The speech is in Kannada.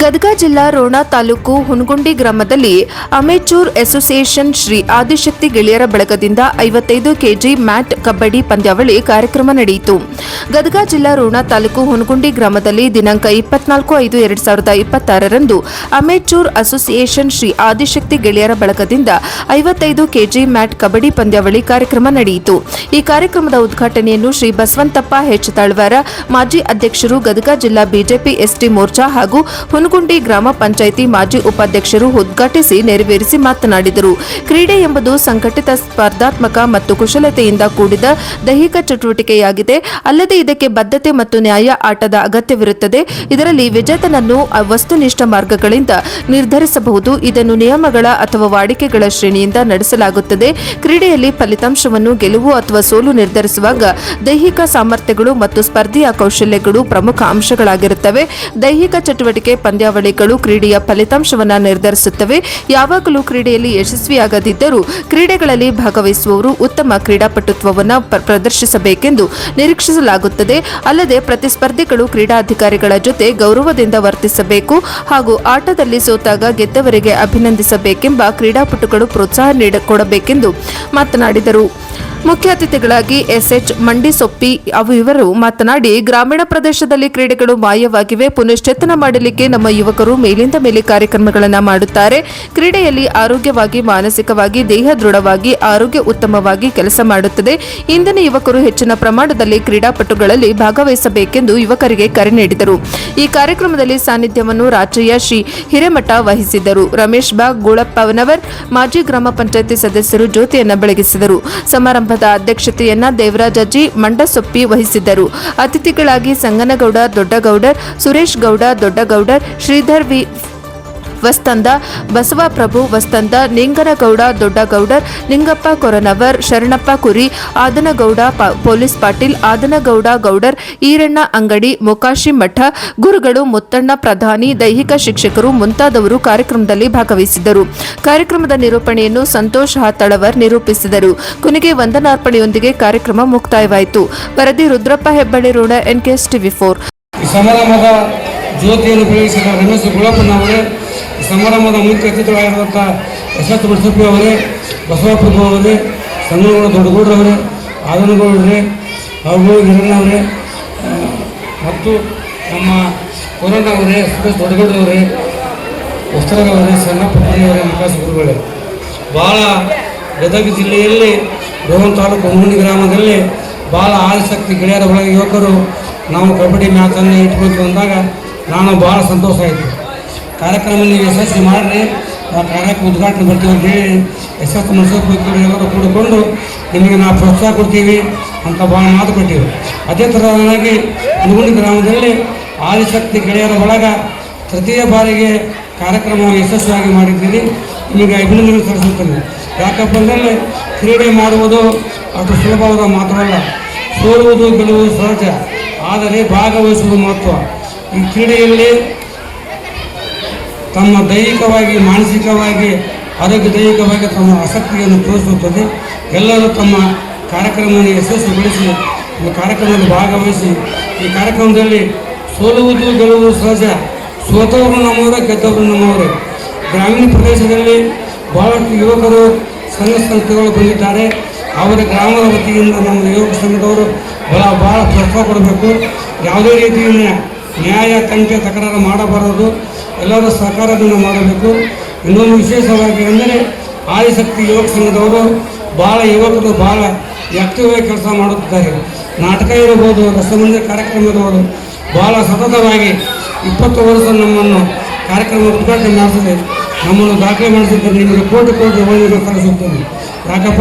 ಗದಗ ಜಿಲ್ಲಾ ರೋಣ ತಾಲೂಕು ಹುನಗುಂಡಿ ಗ್ರಾಮದಲ್ಲಿ ಅಮೆಚೂರ್ ಅಸೋಸಿಯೇಷನ್ ಶ್ರೀ ಆದಿಶಕ್ತಿ ಗೆಳೆಯರ ಬಳಗದಿಂದ 55 ಕೆಜಿ ಮ್ಯಾಟ್ ಕಬಡ್ಡಿ ಪಂದ್ಯಾವಳಿ ಕಾರ್ಯಕ್ರಮ ನಡೆಯಿತು. ಗದಗ ಜಿಲ್ಲಾ ರೋಣ ತಾಲೂಕು ಹುನಗುಂಡಿ ಗ್ರಾಮದಲ್ಲಿ ದಿನಾಂಕ 24/5/2026 ರಂದು ಅಮೆಚೂರ್ ಅಸೋಸಿಯೇಷನ್ ಶ್ರೀ ಆದಿಶಕ್ತಿ ಗೆಳೆಯರ ಬಳಗದಿಂದ 55 ಕೆಜಿ ಮ್ಯಾಟ್ ಕಬಡ್ಡಿ ಪಂದ್ಯಾವಳಿ ಕಾರ್ಯಕ್ರಮ ನಡೆಯಿತು. ಈ ಕಾರ್ಯಕ್ರಮದ ಉದ್ಘಾಟನೆಯನ್ನು ಶ್ರೀ ಬಸವಂತಪ್ಪ ಹೆಚ್ ತಾಳ್ವಾರ, ಮಾಜಿ ಅಧ್ಯಕ್ಷರು, ಗದಗ ಜಿಲ್ಲಾ ಬಿಜೆಪಿ ಎಸ್ಟಿ ಮೋರ್ಚಾ ಹಾಗೂ ಹುನಗುಂಡಿ ಗ್ರಾಮ ಪಂಚಾಯಿತಿ ಮಾಜಿ ಉಪಾಧ್ಯಕ್ಷರು ಉದ್ಘಾಟಿಸಿ ನೆರವೇರಿಸಿ ಮಾತನಾಡಿದರು. ಕ್ರೀಡೆ ಎಂಬುದು ಸಂಘಟಿತ, ಸ್ಪರ್ಧಾತ್ಮಕ ಮತ್ತು ಕುಶಲತೆಯಿಂದ ಕೂಡಿದ ದೈಹಿಕ ಚಟುವಟಿಕೆಯಾಗಿದೆ. ಅಲ್ಲದೆ ಇದಕ್ಕೆ ಬದ್ಧತೆ ಮತ್ತು ನ್ಯಾಯ ಆಟದ ಅಗತ್ಯವಿರುತ್ತದೆ. ಇದರಲ್ಲಿ ವಿಜೇತನನ್ನು ವಸ್ತುನಿಷ್ಠ ಮಾರ್ಗಗಳಿಂದ ನಿರ್ಧರಿಸಬಹುದು. ಇದನ್ನು ನಿಯಮಗಳ ಅಥವಾ ವಾಡಿಕೆಗಳ ಶ್ರೇಣಿಯಿಂದ ನಡೆಸಲಾಗುತ್ತದೆ. ಕ್ರೀಡೆಯಲ್ಲಿ ಫಲಿತಾಂಶವನ್ನು ಗೆಲುವು ಅಥವಾ ಸೋಲು ನಿರ್ಧರಿಸುವಾಗ ದೈಹಿಕ ಸಾಮರ್ಥ್ಯಗಳು ಮತ್ತು ಸ್ಪರ್ಧೆಯ ಕೌಶಲ್ಯಗಳು ಪ್ರಮುಖ ಅಂಶಗಳಾಗಿರುತ್ತವೆ. ದೈಹಿಕ ಚಟುವಟಿಕೆ ಪಂದ್ಯಾವಳಿಗಳು ಕ್ರೀಡೆಯ ಫಲಿತಾಂಶವನ್ನು ನಿರ್ಧರಿಸುತ್ತವೆ. ಯಾವಾಗಲೂ ಕ್ರೀಡೆಯಲ್ಲಿ ಯಶಸ್ವಿಯಾಗದಿದ್ದರೂ ಕ್ರೀಡೆಗಳಲ್ಲಿ ಭಾಗವಹಿಸುವವರು ಉತ್ತಮ ಕ್ರೀಡಾಪಟುತ್ವವನ್ನು ಪ್ರದರ್ಶಿಸಬೇಕೆಂದು ನಿರೀಕ್ಷಿಸಲಾಗುತ್ತದೆ. ಅಲ್ಲದೆ ಪ್ರತಿಸ್ಪರ್ಧಿಗಳು ಕ್ರೀಡಾಧಿಕಾರಿಗಳ ಜೊತೆ ಗೌರವದಿಂದ ವರ್ತಿಸಬೇಕು ಹಾಗೂ ಆಟದಲ್ಲಿ ಸೋತಾಗ ಗೆದ್ದವರಿಗೆ ಅಭಿನಂದಿಸಬೇಕೆಂಬ ಕ್ರೀಡಾಪಟುಗಳು ಪ್ರೋತ್ಸಾಹ ಕೊಡಬೇಕೆಂದು ಮಾತನಾಡಿದರು. ಮುಖ್ಯ ಅತಿಥಿಗಳಾಗಿ ಎಸ್ಎಚ್ ಮಂಡಿಸೊಪ್ಪಿ ಇವರು ಮಾತನಾಡಿ, ಗ್ರಾಮೀಣ ಪ್ರದೇಶದಲ್ಲಿ ಕ್ರೀಡೆಗಳು ಮಾಯವಾಗಿವೆ. ಪುನಶ್ಚೇತನ ಮಾಡಲಿಕ್ಕೆ ನಮ್ಮ ಯುವಕರು ಮೇಲಿಂದ ಮೇಲೆ ಕಾರ್ಯಕ್ರಮಗಳನ್ನು ಮಾಡುತ್ತಾರೆ. ಕ್ರೀಡೆಯಲ್ಲಿ ಆರೋಗ್ಯವಾಗಿ, ಮಾನಸಿಕವಾಗಿ, ದೇಹ ದೃಢವಾಗಿ, ಆರೋಗ್ಯ ಉತ್ತಮವಾಗಿ ಕೆಲಸ ಮಾಡುತ್ತದೆ. ಇಂದಿನ ಯುವಕರು ಹೆಚ್ಚಿನ ಪ್ರಮಾಣದಲ್ಲಿ ಕ್ರೀಡಾಪಟುಗಳಲ್ಲಿ ಭಾಗವಹಿಸಬೇಕೆಂದು ಯುವಕರಿಗೆ ಕರೆ ನೀಡಿದರು. ಈ ಕಾರ್ಯಕ್ರಮದಲ್ಲಿ ಸಾನ್ನಿಧ್ಯವನ್ನು ರಾಚಯ್ಯ ಶ್ರೀ ಹಿರೇಮಠ ವಹಿಸಿದ್ದರು. ರಮೇಶ್ ಬಾಗ್, ಗೂಳಪ್ಪನವರ್, ಮಾಜಿ ಗ್ರಾಮ ಪಂಚಾಯಿತಿ ಸದಸ್ಯರು ಜ್ಯೋತಿಯನ್ನು ಬೆಳಗಿಸಿದರು. ಸಮಾರಂಭದ ಅಧ್ಯಕ್ಷತೆಯನ್ನ ದೇವರಾಜ್ ಅಜ್ಜಿ ಮಂಡಸೊಪ್ಪಿ ವಹಿಸಿದ್ದರು. ಅತಿಥಿಗಳಾಗಿ ಸಂಗನಗೌಡ ದೊಡ್ಡಗೌಡರ್, ಸುರೇಶ್ ಗೌಡ ದೊಡ್ಡಗೌಡರ್, ಶ್ರೀಧರ್ ವಿ ವಸ್ತಂದ, ಬಸವಪ್ರಭು ವಸ್ತಂದ, ನಿಂಗನಗೌಡ ದೊಡ್ಡಗೌಡರ್, ನಿಂಗಪ್ಪ ಕೊರನವರ್, ಶರಣಪ್ಪ ಕುರಿ, ಆದನಗೌಡ ಪೊಲೀಸ್ ಪಾಟೀಲ್, ಆದನಗೌಡ ಗೌಡರ್, ಈರಣ್ಣ ಅಂಗಡಿ, ಮೊಕಾಶಿ ಮಠ, ಗುರುಗಳು, ಮುತ್ತಣ್ಣ ಪ್ರಧಾನಿ, ದೈಹಿಕ ಶಿಕ್ಷಕರು ಮುಂತಾದವರು ಕಾರ್ಯಕ್ರಮದಲ್ಲಿ ಭಾಗವಹಿಸಿದ್ದರು. ಕಾರ್ಯಕ್ರಮದ ನಿರೂಪಣೆಯನ್ನು ಸಂತೋಷ್ ಹಾತಳವರ್ ನಿರೂಪಿಸಿದರು. ಕೊನೆಗೆ ವಂದನಾರ್ಪಣೆಯೊಂದಿಗೆ ಕಾರ್ಯಕ್ರಮ ಮುಕ್ತಾಯವಾಯಿತು. ವರದಿ ರುದ್ರಪ್ಪ ಹೆಬ್ಬಳ್ಳಿ, ರೋಣ, NKS TV4. ಸಮಾರಂಭದ ಜ್ಯೋತಿಯನ್ನು ಬೆಳಗಿಸಿದ ರಮೇಶ್ ಗುಳಪ್ಪನವರೇ, ಸಮಾರಂಭದ ಮುಖ್ಯ ಅತಿಥಿಗಳಾಗಿರುವಂಥ ಯಶವಂತ ಮಂಡಸೊಪ್ಪಿ ಅವರೇ, ಬಸವಪ್ರಭು ಅವರೇ, ಸಂಗನಗೌಡ ದೊಡ್ಡಗೌಡರವರೇ, ಆದನಗೌಡರೇ ಹಾಗೂ ಹಿರಣ್ಣವರೇ ಮತ್ತು ನಮ್ಮ ಕೊರಣ್ಣವರೇ, ಸುರೇಶ್ ದೊಡ್ಡಗೌಡರವರೇ, ವಸ್ತ್ರರವರೇ, ಸಣ್ಣಪ್ಪನವರೇ, ವಿಕಾಸ ಗುರುಗಳೇ, ಭಾಳ ಗದಗ ಜಿಲ್ಲೆಯಲ್ಲಿ ರೋಹನ್ ತಾಲೂಕು ಹುನಗುಂಡಿ ಗ್ರಾಮದಲ್ಲಿ ಭಾಳ ಆಸಕ್ತಿ ಗೆಳೆಯರ ಒಳಗೆ ಯುವಕರು ನಾವು ಕಬಡ್ಡಿ ಮ್ಯಾಚನ್ನು ಇಟ್ಕೊಳ್ತೀವಿ ಅಂದಾಗ ನಾನು ಭಾಳ ಸಂತೋಷ ಆಯಿತು. ಕಾರ್ಯಕ್ರಮ ನೀವು ಯಶಸ್ವಿ ಮಾಡಿರಿ, ಆ ಕಾರ್ಯಕ್ರಮ ಉದ್ಘಾಟನೆ ಬರ್ತೀವಿ ಅಂತ ಹೇಳಿ ಯಶಸ್ವಿ ಮಂಡಸೊಪ್ಪಿ ಎಲ್ಲರೂ ಕೂಡಿಕೊಂಡು ನಿಮಗೆ ನಾವು ಪ್ರೋತ್ಸಾಹ ಕೊಡ್ತೀವಿ ಅಂತ ಭಾಳ ಮಾತು ಕೊಟ್ಟಿವಿ. ಅದೇ ಥರವಾಗಿ ಹುನಗುಂಡಿ ಗ್ರಾಮದಲ್ಲಿ ಆದಿಶಕ್ತಿ ಗೆಳೆಯರ ಒಳಗ ತೃತೀಯ ಬಾರಿಗೆ ಕಾರ್ಯಕ್ರಮ ಯಶಸ್ವಿಯಾಗಿ ಮಾಡಿದ್ದೀರಿ. ನಿಮಗೆ ಅಭಿನಂದನೆ ಸಲ್ಲಿಸುತ್ತೇನೆ. ಯಾಕಪ್ಪ ಅಂದರೆ ಕ್ರೀಡೆ ಮಾಡುವುದು ಅಷ್ಟು ಸುಲಭವಾದ ಮಾತ್ರವಲ್ಲ. ಸೋಲುವುದು ಗೆಲ್ಲುವುದು ಸಹಜ, ಆದರೆ ಭಾಗವಹಿಸುವುದು ಮಹತ್ವ. ಈ ಕ್ರೀಡೆಯಲ್ಲಿ ತಮ್ಮ ದೈಹಿಕವಾಗಿ, ಮಾನಸಿಕವಾಗಿ, ಆರೋಗ್ಯ ದೈಹಿಕವಾಗಿ ತಮ್ಮ ಆಸಕ್ತಿಯನ್ನು ತೋರಿಸುತ್ತದೆ. ಎಲ್ಲರೂ ತಮ್ಮ ಕಾರ್ಯಕ್ರಮವನ್ನು ಯಶಸ್ವಿಗೊಳಿಸಿ ಈ ಕಾರ್ಯಕ್ರಮದಲ್ಲಿ ಭಾಗವಹಿಸಿ ಈ ಕಾರ್ಯಕ್ರಮದಲ್ಲಿ ಸೋಲುವುದು ಗೆಲ್ಲುವುದು ಸಹಜ. ಸೋತವರು ನಮ್ಮವರೇ, ಗೆದ್ದವರು ನಮ್ಮವರೇ. ಗ್ರಾಮೀಣ ಪ್ರದೇಶದಲ್ಲಿ ಬಹಳಷ್ಟು ಯುವಕರು ಸಂಘ ಸಂಸ್ಥೆಗಳು ಬಂದಿದ್ದಾರೆ. ಅವರ ಗ್ರಾಮದ ವತಿಯಿಂದ ನಮ್ಮ ಯುವಕ ಸಂಘದವರು ಭಾಳ ಪ್ರೋತ್ಸಾಹ ಕೊಡಬೇಕು. ಯಾವುದೇ ರೀತಿಯಿಂದ ನ್ಯಾಯ, ತಂಟೆ, ತಕರಾರು ಮಾಡಬಾರದು. ಎಲ್ಲರೂ ಸಹಕಾರದಿಂದ ಮಾಡಬೇಕು. ಇನ್ನೊಂದು ವಿಶೇಷವಾಗಿ ಅಂದರೆ ಆದಿಶಕ್ತಿ ಯುವಕ ಸಂಘದವರು ಭಾಳ ಯುವಕರು ಭಾಳ ಆಕ್ಟಿವ್ ಆಗಿ ಕೆಲಸ ಮಾಡುತ್ತಿದ್ದಾರೆ. ನಾಟಕ ಇರಬಹುದು, ರಸಮಂದಿರ ಕಾರ್ಯಕ್ರಮ ಇರಬಹುದು, ಭಾಳ ಸತತವಾಗಿ 20 ವರ್ಷ ನಮ್ಮನ್ನು ಕಾರ್ಯಕ್ರಮ ಉದ್ಘಾಟನೆ ಮಾಡಿಸಿದೆ. ನಮ್ಮನ್ನು ದಾಖಲೆ ಮಾಡಿಸಿದ್ದಾರೆ. ನಿಮಗೆ ಕೋಟಿ ಕೋಟಿ ಒಳ್ಳೆಯ ಸಲ್ಲಿಸುತ್ತೇನೆ. ಯಾಕಪ್ಪ